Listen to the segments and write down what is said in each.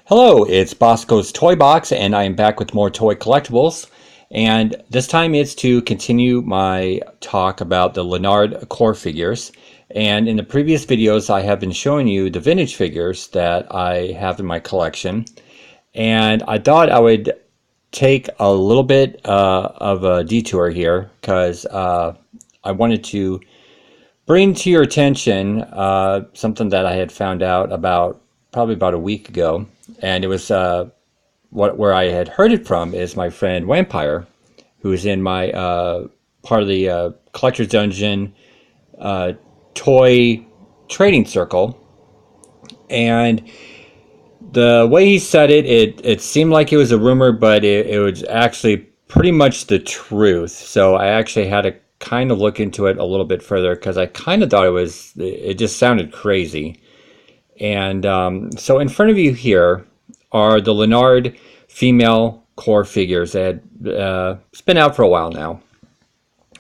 Hello, it's Bosco's Toy Box, and I am back with more toy collectibles. And this time it's to continue my talk about the Lanard core figures. And in the previous videos, I have been showing you the vintage figures that I have in my collection. And I thought I would take a little bit of a detour here because I wanted to bring to your attention something that I had found out probably about a week ago, and it was where I had heard it from is my friend Vampire, who is in my part of the Collector's Dungeon toy trading circle, and the way he said it seemed like it was a rumor, but it was actually pretty much the truth. So I actually had to kind of look into it a little bit further because I kind of thought it just sounded crazy. And so in front of you here are the Lanard female core figures that it's been out for a while now.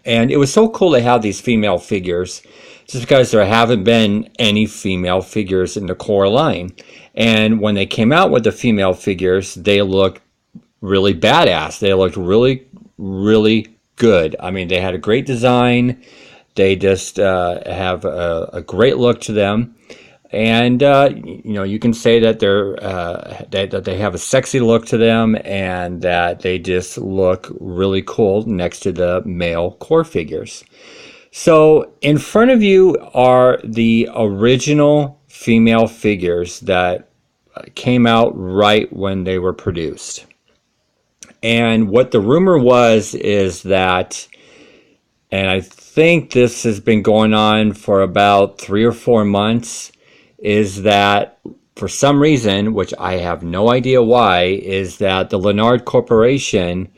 And it was so cool to have these female figures just because there haven't been any female figures in the core line. And when they came out with the female figures, they looked really badass. They looked really, really good. I mean, they had a great design. They just have a great look to them. And you can say that that they have a sexy look to them, and that they just look really cool next to the male core figures. So in front of you are the original female figures that came out right when they were produced. And what the rumor was is that, and I think this has been going on for about 3 or 4 months, is that for some reason, which I have no idea why, is that the Lanard Corporation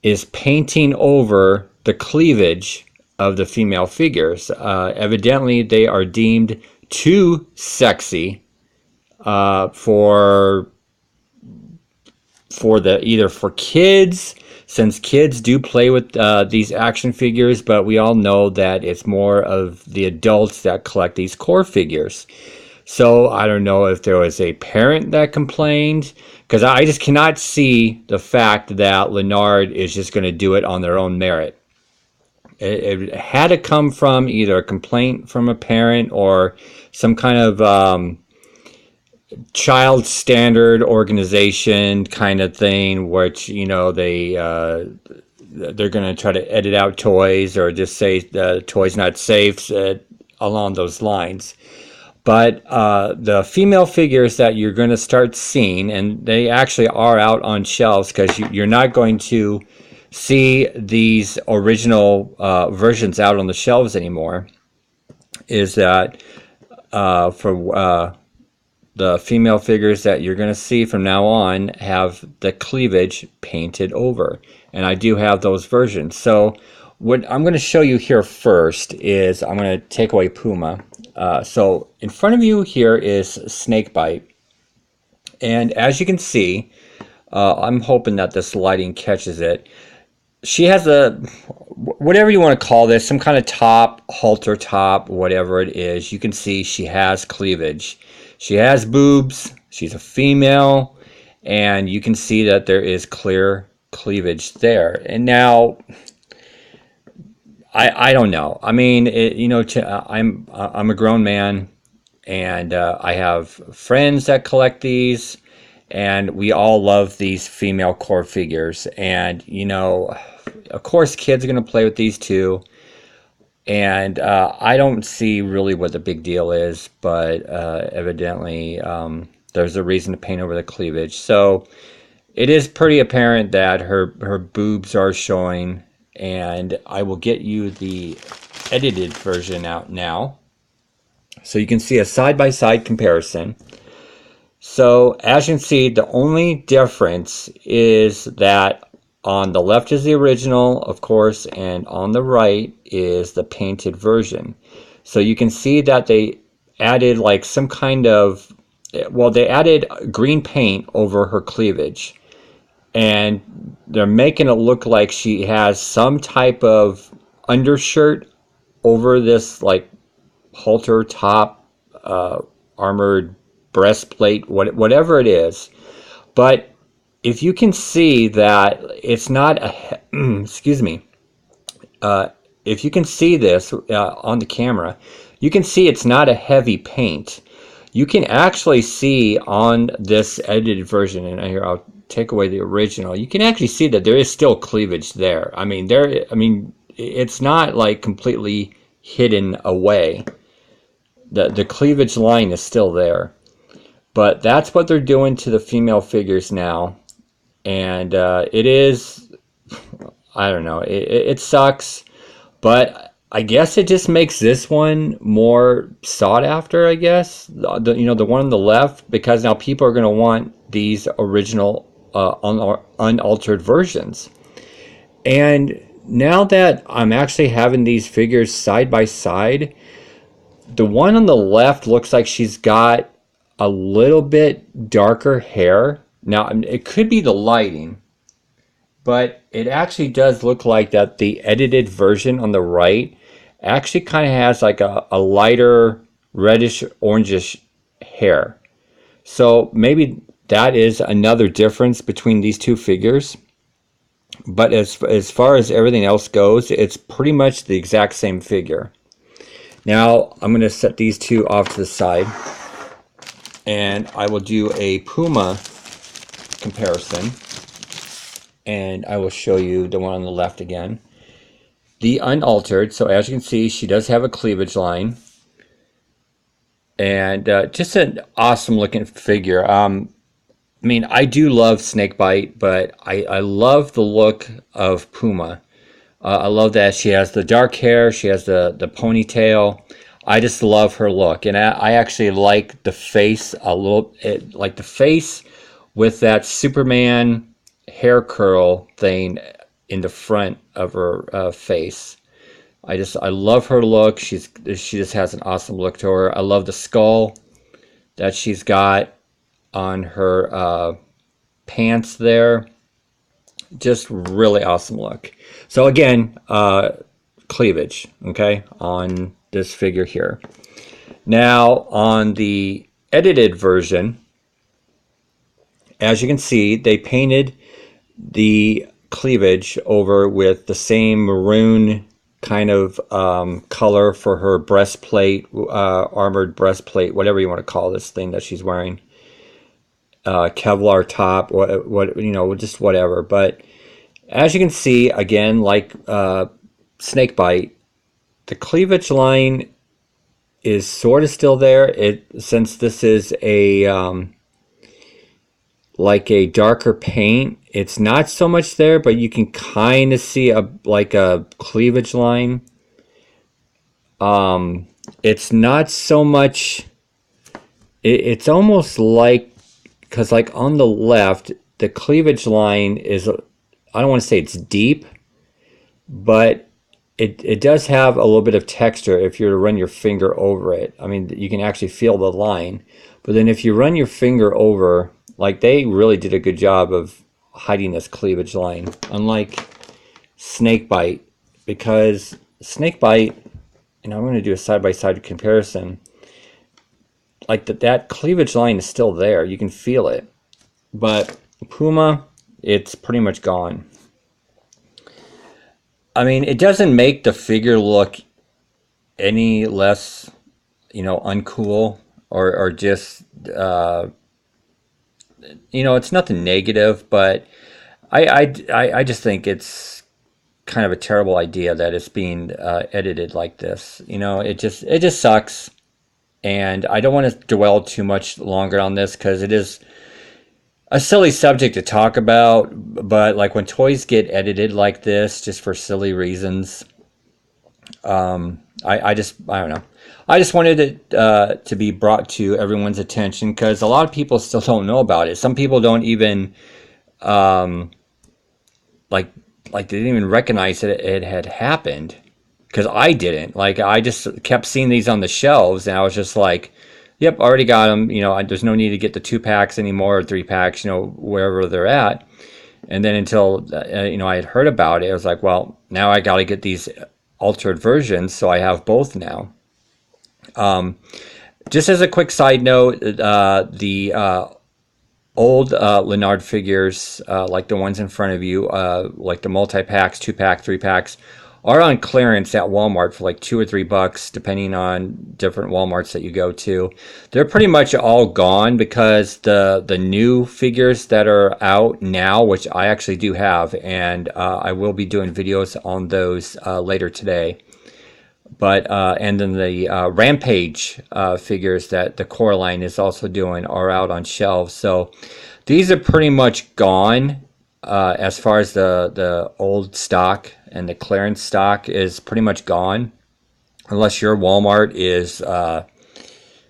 is painting over the cleavage of the female figures. Evidently, they are deemed too sexy for kids, since kids do play with these action figures, but we all know that it's more of the adults that collect these core figures. So I don't know if there was a parent that complained, because I just cannot see the fact that Lanard is just going to do it on their own merit. It had to come from either a complaint from a parent or some kind of child standard organization kind of thing, which they're going to try to edit out toys or just say the toy's not safe, along those lines. But the female figures that you're going to start seeing, and they actually are out on shelves, because you're not going to see these original versions out on the shelves anymore, is that for the female figures that you're going to see from now on have the cleavage painted over. And I do have those versions. So what I'm going to show you here first is I'm going to take away Puma. So in front of you here is Snakebite. And as you can see, I'm hoping that this lighting catches it. She has whatever you want to call this, some kind of top, halter top, whatever it is. You can see she has cleavage. She has boobs. She's a female. And you can see that there is clear cleavage there. And now, I don't know. I mean, I'm a grown man, and I have friends that collect these, and we all love these female core figures. And of course, kids are going to play with these too. And I don't see really what the big deal is, but evidently there's a reason to paint over the cleavage. So it is pretty apparent that her boobs are showing. And I will get you the edited version out now, so you can see a side-by-side comparison. So as you can see, the only difference is that on the left is the original, of course, and on the right is the painted version. So you can see that they added like some kind of, they added green paint over her cleavage. And they're making it look like she has some type of undershirt over this like halter top armored breastplate, whatever it is. But if you can see that it's not a, excuse me, if you can see this on the camera, you can see it's not a heavy paint. You can actually see on this edited version, and here I'll take away the original, you can actually see that there is still cleavage there. I mean, it's not like completely hidden away. The cleavage line is still there. But that's what they're doing to the female figures now. And it is, I don't know, it sucks. But I guess it just makes this one more sought after, I guess. The one on the left, because now people are going to want these original unaltered versions. And now that I'm actually having these figures side by side, the one on the left looks like she's got a little bit darker hair. Now, it could be the lighting, but it actually does look like that the edited version on the right actually kind of has like a lighter reddish orangish hair. So maybe that is another difference between these two figures. But as far as everything else goes, it's pretty much the exact same figure. Now I'm going to set these two off to the side, and I will do a Puma comparison, and I will show you the one on the left again. The unaltered, so as you can see, she does have a cleavage line, and just an awesome looking figure. I mean, I do love Snakebite, but I love the look of Puma. I love that she has the dark hair, she has the ponytail. I just love her look, and I actually like the face a little, like the face with that Superman hair curl thing in the front of her face. I love her look. She just has an awesome look to her. I love the skull that she's got on her pants there. Just really awesome look. So again, cleavage, okay, on this figure here. Now on the edited version, as you can see, they painted the cleavage over with the same maroon kind of color for her breastplate, armored breastplate, whatever you want to call this thing that she's wearing. Kevlar top, just whatever. But as you can see, again, like Snakebite, the cleavage line is sort of still there. Since this is a like a darker paint, it's not so much there, but you can kind of see like a cleavage line. It's not so much. It's almost like, because like on the left, the cleavage line is, I don't want to say it's deep, but it does have a little bit of texture if you were to run your finger over it. I mean, you can actually feel the line. But then if you run your finger over, like they really did a good job of hiding this cleavage line, unlike Snakebite, because Snakebite, and I'm going to do a side-by-side comparison, like that cleavage line is still there. You can feel it. But Puma, it's pretty much gone. I mean, it doesn't make the figure look any less, uncool or just, it's nothing negative, but I just think it's kind of a terrible idea that it's being edited like this. It just sucks. And I don't want to dwell too much longer on this because it is a silly subject to talk about. But like when toys get edited like this, just for silly reasons, I don't know. I just wanted it to be brought to everyone's attention because a lot of people still don't know about it. Some people don't even like they didn't even recognize that it had happened. Because I didn't. Like, I just kept seeing these on the shelves, and I was just like, yep, already got them. There's no need to get the 2-packs anymore, or 3-packs, wherever they're at. And then until, I had heard about it, I was like, well, now I got to get these altered versions, so I have both now. Just as a quick side note, the old Lanard figures, like the ones in front of you, like the multi-packs, 2-pack, 3-packs, are on clearance at Walmart for like $2 or $3, depending on different Walmarts that you go to. They're pretty much all gone because the new figures that are out now, which I actually do have, and I will be doing videos on those later today. But and then the Rampage figures that the core line is also doing are out on shelves. So these are pretty much gone as far as the old stock, and the clearance stock is pretty much gone, unless your Walmart is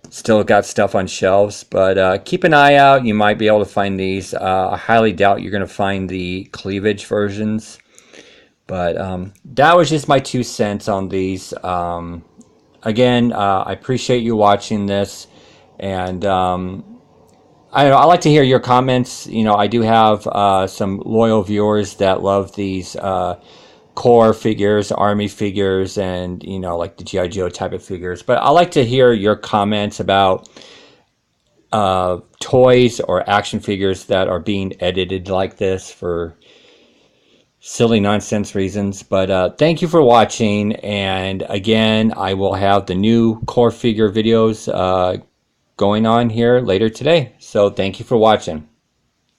still got stuff on shelves. But keep an eye out. You might be able to find these. I highly doubt you're going to find the cleavage versions. But that was just my 2 cents on these. Again, I appreciate you watching this, and I don't know, I like to hear your comments. You know, I do have some loyal viewers that love these core figures, army figures, and you know, like the G.I. Joe type of figures. But I like to hear your comments about toys or action figures that are being edited like this for silly nonsense reasons. But thank you for watching, and again, I will have the new core figure videos going on here later today. So thank you for watching.